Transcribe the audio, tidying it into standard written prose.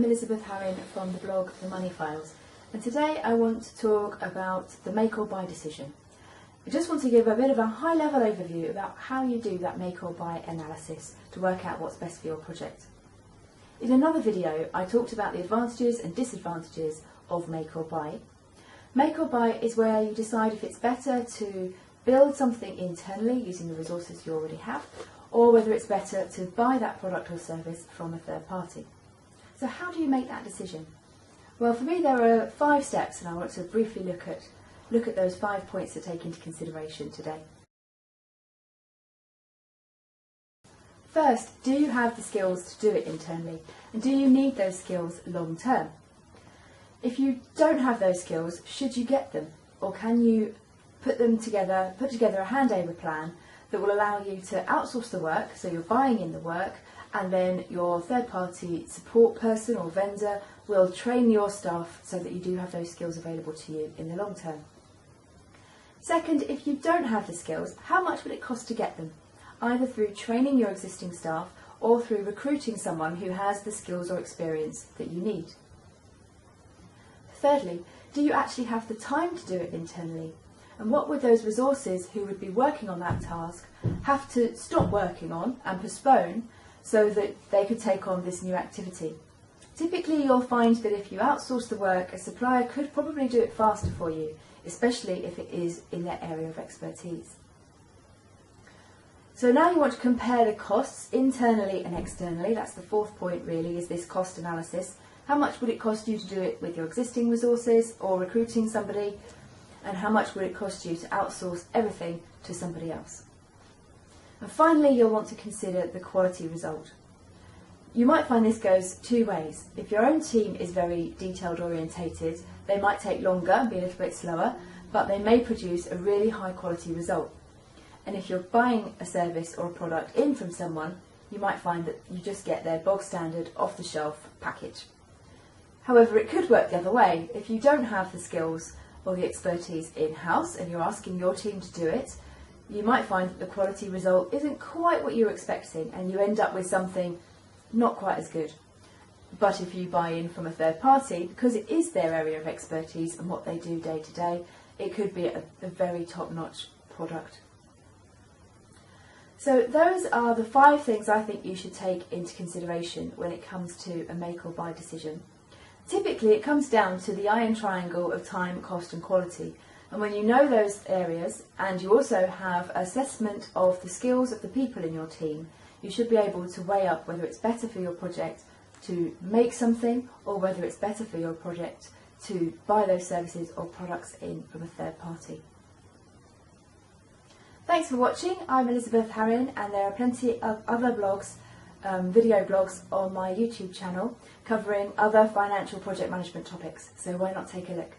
I'm Elizabeth Harrin from the blog The Money Files, and today I want to talk about the make or buy decision. I just want to give a bit of a high-level overview about how you do that make or buy analysis to work out what's best for your project. In another video I talked about the advantages and disadvantages of make or buy. Make or buy is where you decide if it's better to build something internally using the resources you already have, or whether it's better to buy that product or service from a third party. So how do you make that decision? Well, for me there are 5 steps, and I want to briefly look at those 5 points to take into consideration today. First, do you have the skills to do it internally, and do you need those skills long term? If you don't have those skills, should you get them, or can you put together a handover plan that will allow you to outsource the work, so you're buying in the work, and then your third-party support person or vendor will train your staff so that you do have those skills available to you in the long term. Second, if you don't have the skills, how much would it cost to get them? Either through training your existing staff or through recruiting someone who has the skills or experience that you need. Thirdly, do you actually have the time to do it internally? And what would those resources who would be working on that task have to stop working on and postpone so that they could take on this new activity? Typically you'll find that if you outsource the work, a supplier could probably do it faster for you, especially if it is in their area of expertise. So now you want to compare the costs internally and externally. That's the 4th point really, is this cost analysis. How much would it cost you to do it with your existing resources or recruiting somebody? And how much would it cost you to outsource everything to somebody else? And finally, you'll want to consider the quality result. You might find this goes 2 ways. If your own team is very detailed orientated, they might take longer and be a little bit slower, but they may produce a really high quality result. And if you're buying a service or a product in from someone, you might find that you just get their bog standard off the shelf package. However, it could work the other way. If you don't have the skills or the expertise in-house and you're asking your team to do it, you might find that the quality result isn't quite what you're expecting and you end up with something not quite as good. But if you buy in from a third party, because it is their area of expertise and what they do day to day, it could be a very top-notch product. So those are the 5 things I think you should take into consideration when it comes to a make or buy decision. Typically it comes down to the iron triangle of time, cost and quality, and when you know those areas and you also have assessment of the skills of the people in your team, you should be able to weigh up whether it's better for your project to make something or whether it's better for your project to buy those services or products in from a third party. Thanks for watching. I'm Elizabeth Harrin, and there are plenty of other blogs, video blogs on my YouTube channel covering other financial project management topics, so why not take a look.